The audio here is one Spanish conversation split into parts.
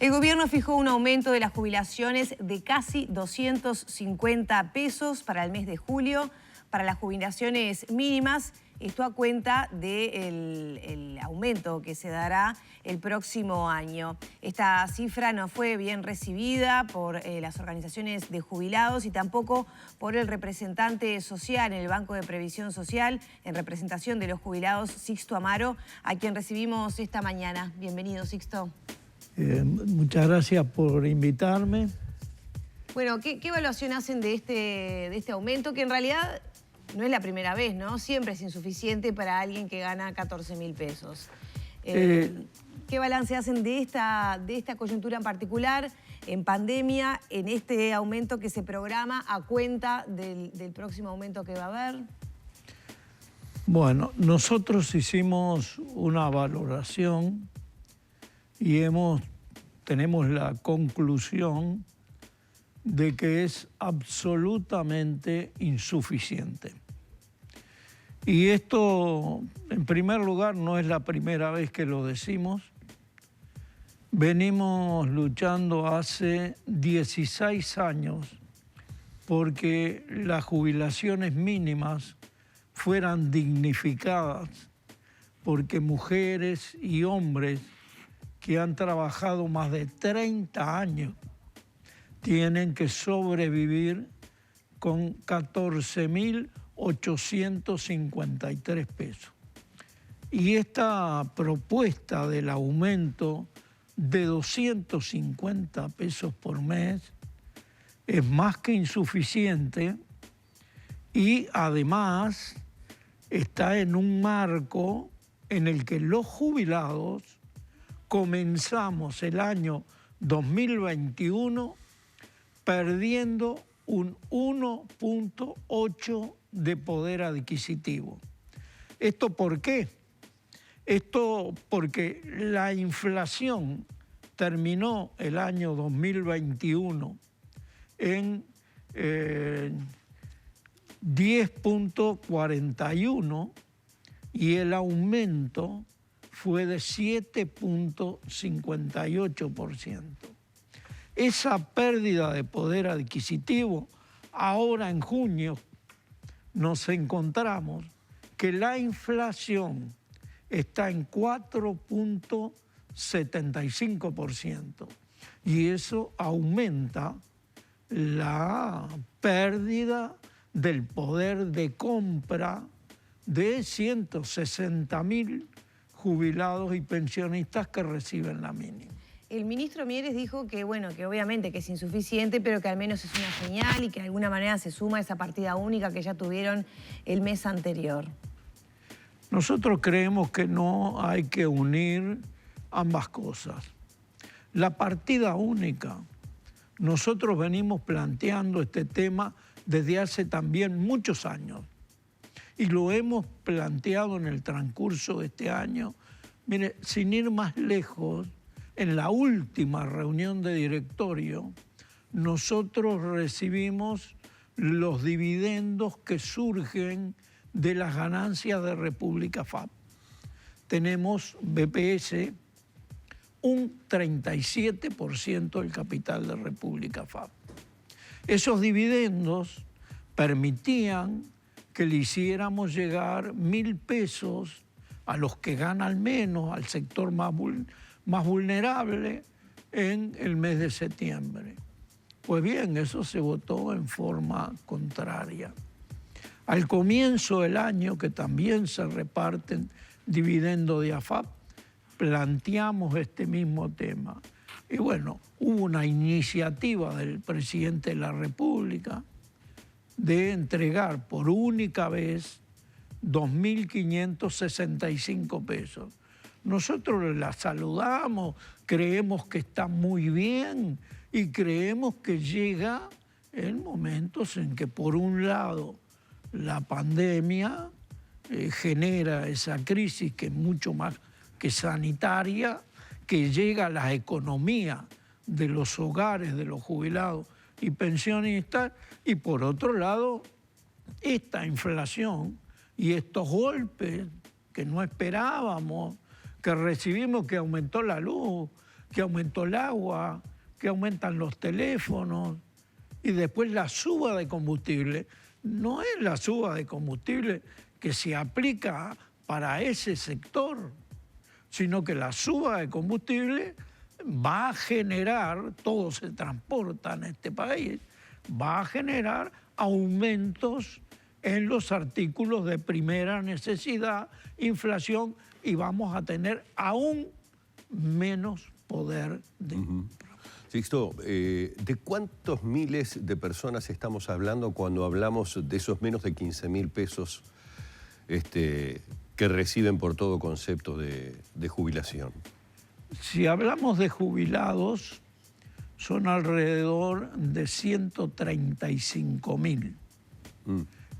El gobierno fijó un aumento de las jubilaciones de casi 250 pesos para el mes de julio, para las jubilaciones mínimas. Esto a cuenta del aumento que se dará el próximo año. Esta cifra no fue bien recibida por las organizaciones de jubilados y tampoco por el representante social en el Banco de Previsión Social, en representación de los jubilados, Sixto Amaro, a quien recibimos esta mañana. Bienvenido, Sixto. Muchas gracias por invitarme. Bueno, ¿qué evaluación hacen de este aumento? Que en realidad no es la primera vez, ¿no? Siempre es insuficiente para alguien que gana 14.000 pesos. ¿Qué balance hacen de esta coyuntura en particular, en pandemia, en este aumento que se programa a cuenta del próximo aumento que va a haber? Bueno, nosotros hicimos una valoración y tenemos la conclusión de que es absolutamente insuficiente. Y esto, en primer lugar, no es la primera vez que lo decimos. Venimos luchando hace 16 años porque las jubilaciones mínimas fueran dignificadas, porque mujeres y hombres que han trabajado más de 30 años tienen que sobrevivir con 14.853 pesos. Y esta propuesta del aumento de 250 pesos por mes es más que insuficiente y además está en un marco en el que los jubilados comenzamos el año 2021 perdiendo un 1.8 de poder adquisitivo. ¿Esto por qué? Esto porque la inflación terminó el año 2021 en 10.41 y el aumento fue de 7.58%. Esa pérdida de poder adquisitivo, ahora en junio nos encontramos que la inflación está en 4.75% y eso aumenta la pérdida del poder de compra de 160.000 jubilados y pensionistas que reciben la mínima. El ministro Mieres dijo que, bueno, que obviamente que es insuficiente, pero que al menos es una señal y que de alguna manera se suma a esa partida única que ya tuvieron el mes anterior. Nosotros creemos que no hay que unir ambas cosas. La partida única, nosotros venimos planteando este tema desde hace también muchos años y lo hemos planteado en el transcurso de este año. Mire, sin ir más lejos, en la última reunión de directorio, nosotros recibimos los dividendos que surgen de las ganancias de República FAP. Tenemos BPS, un 37% del capital de República FAP. Esos dividendos permitían que le hiciéramos llegar 1.000 pesos a los que ganan menos, al sector más vulnerable en el mes de septiembre. Pues bien, eso se votó en forma contraria. Al comienzo del año, que también se reparten dividendos de AFAP, planteamos este mismo tema. Y bueno, hubo una iniciativa del presidente de la República de entregar por única vez 2.565 pesos. Nosotros la saludamos, creemos que está muy bien y creemos que llega en momentos en que, por un lado, la pandemia genera esa crisis que es mucho más que sanitaria, que llega a la economía de los hogares, de los jubilados y pensionistas, y por otro lado, esta inflación y estos golpes que no esperábamos, que recibimos, que aumentó la luz, que aumentó el agua, que aumentan los teléfonos, y después la suba de combustible. No es la suba de combustible que se aplica para ese sector, sino que la suba de combustible va a generar, todo se transporta en este país, va a generar aumentos en los artículos de primera necesidad, inflación, y vamos a tener aún menos poder de... Sixto, ¿de cuántos miles de personas estamos hablando cuando hablamos de esos menos de 15.000 pesos que reciben por todo concepto de jubilación? Si hablamos de jubilados, son alrededor de 135.000.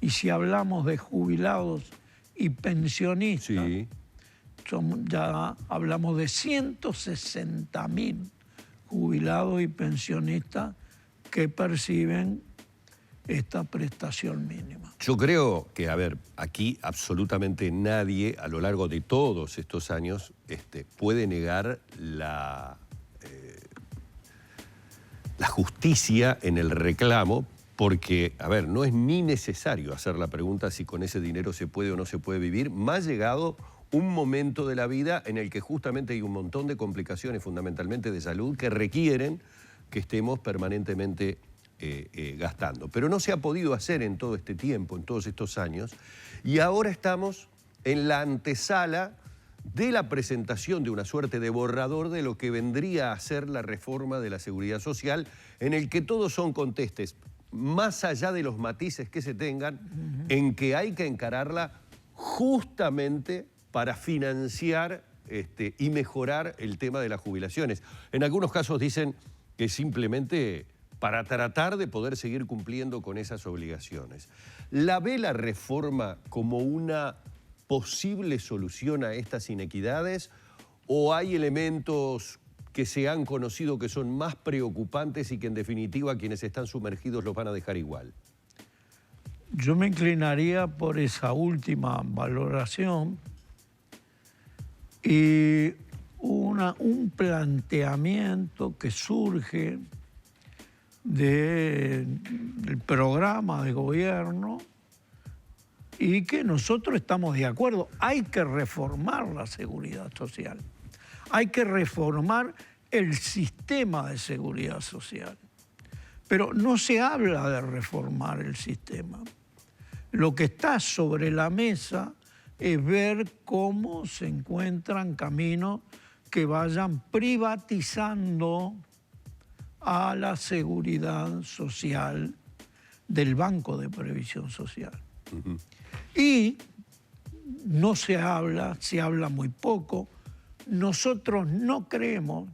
Y si hablamos de jubilados y pensionistas, sí, ya hablamos de 160.000 jubilados y pensionistas que perciben esta prestación mínima. Yo creo que, a ver, aquí absolutamente nadie a lo largo de todos estos años puede negar la justicia en el reclamo, porque, a ver, no es ni necesario hacer la pregunta si con ese dinero se puede o no se puede vivir, más llegado un momento de la vida en el que justamente hay un montón de complicaciones, fundamentalmente de salud, que requieren que estemos permanentemente gastando. Pero no se ha podido hacer en todo este tiempo, en todos estos años, y ahora estamos en la antesala de la presentación de una suerte de borrador de lo que vendría a ser la reforma de la Seguridad Social, en el que todos son contestes, más allá de los matices que se tengan, en que hay que encararla justamente para financiar y mejorar el tema de las jubilaciones. En algunos casos dicen que simplemente para tratar de poder seguir cumpliendo con esas obligaciones. ¿La ve la reforma como una posible solución a estas inequidades o hay elementos que se han conocido que son más preocupantes y que en definitiva quienes están sumergidos los van a dejar igual? Yo me inclinaría por esa última valoración y un planteamiento que surge del programa de gobierno y que nosotros estamos de acuerdo. Hay que reformar la seguridad social. Hay que reformar el sistema de seguridad social. Pero no se habla de reformar el sistema. Lo que está sobre la mesa es ver cómo se encuentran caminos que vayan privatizando a la seguridad social del Banco de Previsión Social. Y no se habla, se habla muy poco. Nosotros no creemos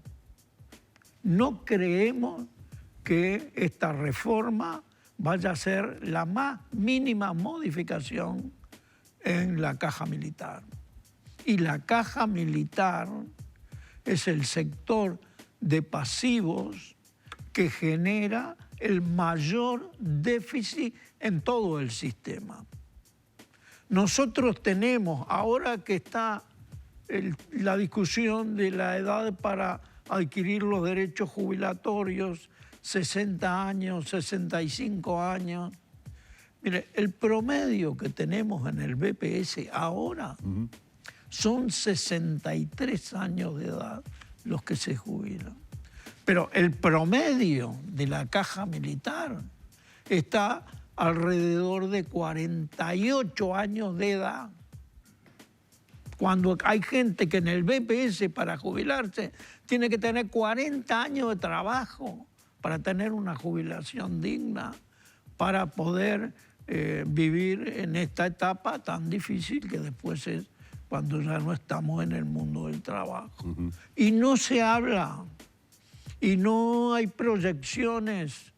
que esta reforma vaya a ser la más mínima modificación en la caja militar. Y la caja militar es el sector de pasivos que genera el mayor déficit en todo el sistema. Nosotros tenemos, ahora que está la discusión de la edad para adquirir los derechos jubilatorios, 60 años, 65 años. Mire, el promedio que tenemos en el BPS ahora son 63 años de edad los que se jubilan. Pero el promedio de la caja militar está alrededor de 48 años de edad. Cuando hay gente que en el BPS para jubilarse tiene que tener 40 años de trabajo para tener una jubilación digna, para poder vivir en esta etapa tan difícil que después es cuando ya no estamos en el mundo del trabajo. Y no se habla, y no hay proyecciones,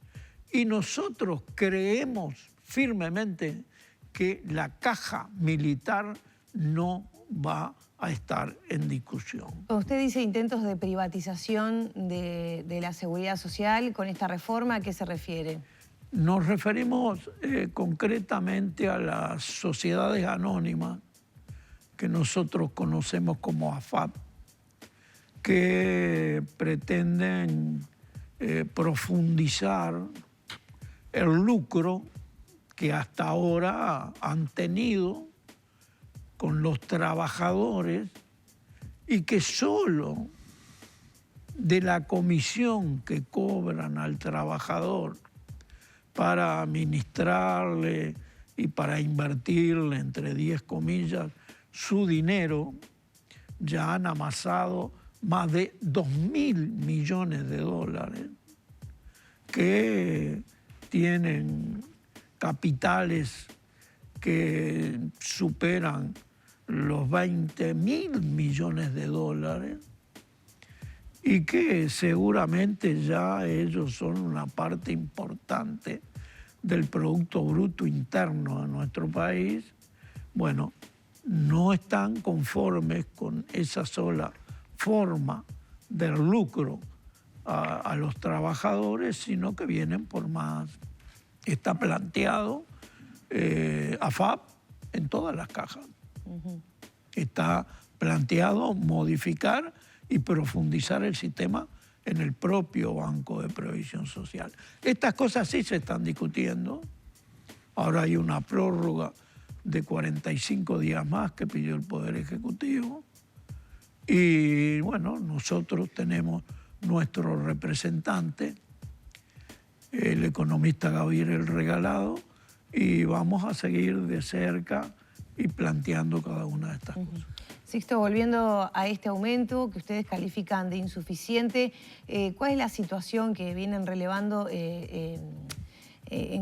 y nosotros creemos firmemente que la caja militar no va a estar en discusión. Usted dice intentos de privatización de la seguridad social con esta reforma, ¿a qué se refiere? Nos referimos concretamente a las sociedades anónimas que nosotros conocemos como AFAP, que pretenden profundizar el lucro que hasta ahora han tenido con los trabajadores y que solo de la comisión que cobran al trabajador para administrarle y para invertirle, entre 10 comillas, su dinero, ya han amasado más de 2.000 millones de dólares que tienen capitales que superan los 20.000 millones de dólares y que seguramente ya ellos son una parte importante del Producto Bruto Interno de nuestro país. Bueno, no están conformes con esa sola forma del lucro a los trabajadores, sino que vienen por más. Está planteado AFAP en todas las cajas. Está planteado modificar y profundizar el sistema en el propio Banco de Previsión Social. Estas cosas sí se están discutiendo. Ahora hay una prórroga de 45 días más que pidió el Poder Ejecutivo. Y bueno, nosotros tenemos nuestro representante, el economista Gabriel Regalado, y vamos a seguir de cerca y planteando cada una de estas cosas. Sixto, volviendo a este aumento que ustedes califican de insuficiente, ¿cuál es la situación que vienen relevando en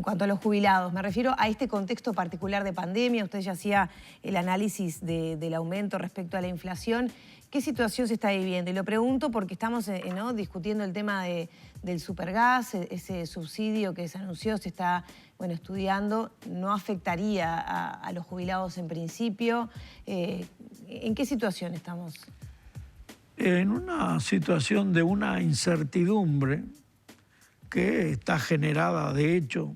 cuanto a los jubilados? Me refiero a este contexto particular de pandemia. Usted ya hacía el análisis del aumento respecto a la inflación. ¿Qué situación se está viviendo? Y lo pregunto porque estamos discutiendo el tema del supergas, ese subsidio que se anunció, se está estudiando, no afectaría a los jubilados en principio. ¿En qué situación estamos? En una situación de una incertidumbre que está generada, de hecho,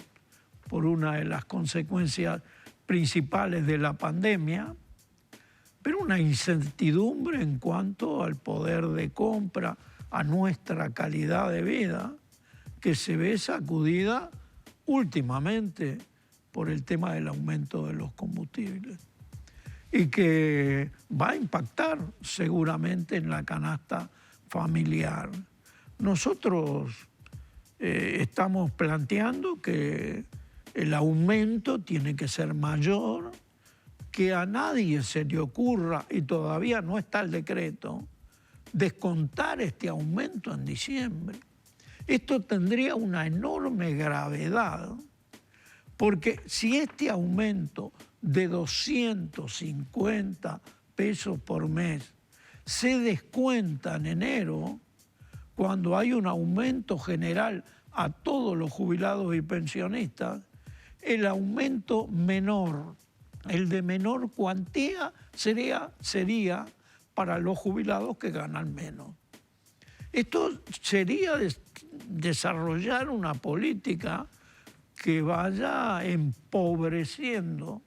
por una de las consecuencias principales de la pandemia, pero una incertidumbre en cuanto al poder de compra, a nuestra calidad de vida, que se ve sacudida últimamente por el tema del aumento de los combustibles y que va a impactar seguramente en la canasta familiar. Nosotros estamos planteando que el aumento tiene que ser mayor, que a nadie se le ocurra, y todavía no está el decreto, descontar este aumento en diciembre. Esto tendría una enorme gravedad, porque si este aumento de 250 pesos por mes se descuenta en enero, cuando hay un aumento general a todos los jubilados y pensionistas, el aumento menor, el de menor cuantía, sería para los jubilados que ganan menos. Esto sería desarrollar una política que vaya empobreciendo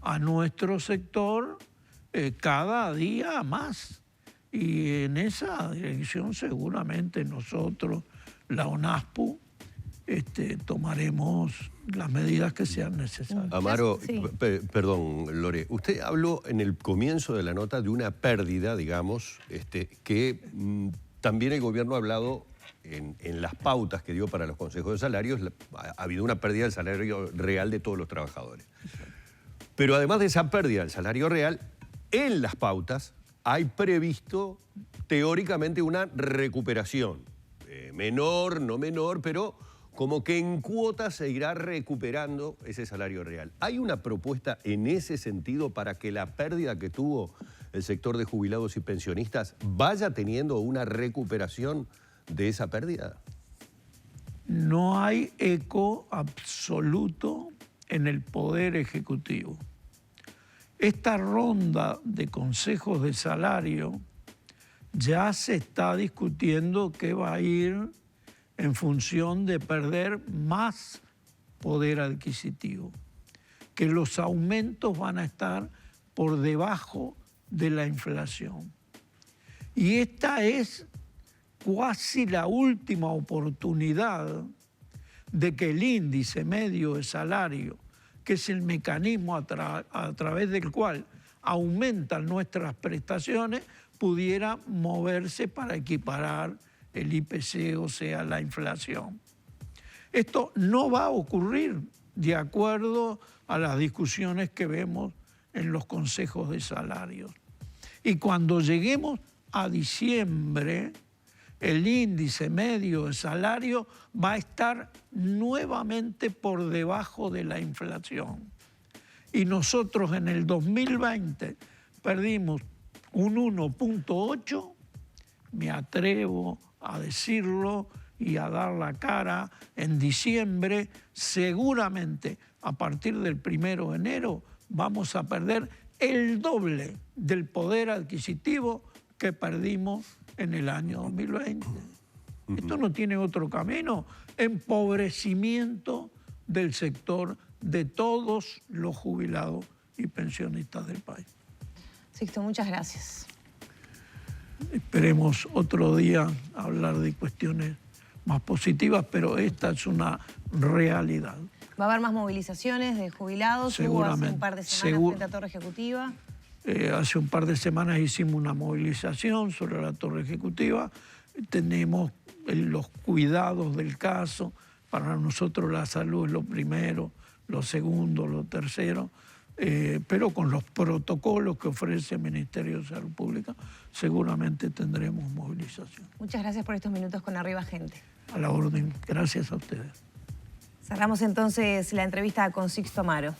a nuestro sector cada día más. Y en esa dirección seguramente nosotros, la ONASPU, tomaremos las medidas que sean necesarias. Amaro, sí. Perdón, Lore, usted habló en el comienzo de la nota de una pérdida, digamos, que también el gobierno ha hablado en las pautas que dio para los consejos de salarios. Ha habido una pérdida del salario real de todos los trabajadores. Pero además de esa pérdida del salario real, en las pautas hay previsto teóricamente una recuperación. Menor, no menor, pero como que en cuotas se irá recuperando ese salario real. ¿Hay una propuesta en ese sentido para que la pérdida que tuvo el sector de jubilados y pensionistas vaya teniendo una recuperación de esa pérdida? No hay eco absoluto en el Poder Ejecutivo. Esta ronda de consejos de salario ya se está discutiendo que va a ir en función de perder más poder adquisitivo, que los aumentos van a estar por debajo de la inflación Y esta es casi la última oportunidad de que el índice medio de salario, que es el mecanismo a través del cual aumentan nuestras prestaciones, pudiera moverse para equiparar el IPC, o sea, la inflación. Esto no va a ocurrir de acuerdo a las discusiones que vemos en los consejos de salarios. Y cuando lleguemos a diciembre, el índice medio de salario va a estar nuevamente por debajo de la inflación. Y nosotros en el 2020 perdimos un 1.8, me atrevo a decirlo y a dar la cara, en diciembre, seguramente a partir del 1 de enero vamos a perder el doble del poder adquisitivo que perdimos en el año 2020. Esto no tiene otro camino, empobrecimiento del sector de todos los jubilados y pensionistas del país. Sixto, muchas gracias. Esperemos otro día hablar de cuestiones más positivas, pero esta es una realidad. ¿Va a haber más movilizaciones de jubilados? Seguramente. Hubo hace un par de semanas frente a Torre Ejecutiva. Hace un par de semanas hicimos una movilización sobre la Torre Ejecutiva. Tenemos los cuidados del caso. Para nosotros la salud es lo primero, lo segundo, lo tercero. Pero con los protocolos que ofrece el Ministerio de Salud Pública, seguramente tendremos movilización. Muchas gracias por estos minutos con Arriba Gente. A la orden. Gracias a ustedes. Cerramos entonces la entrevista con Sixto Amaro.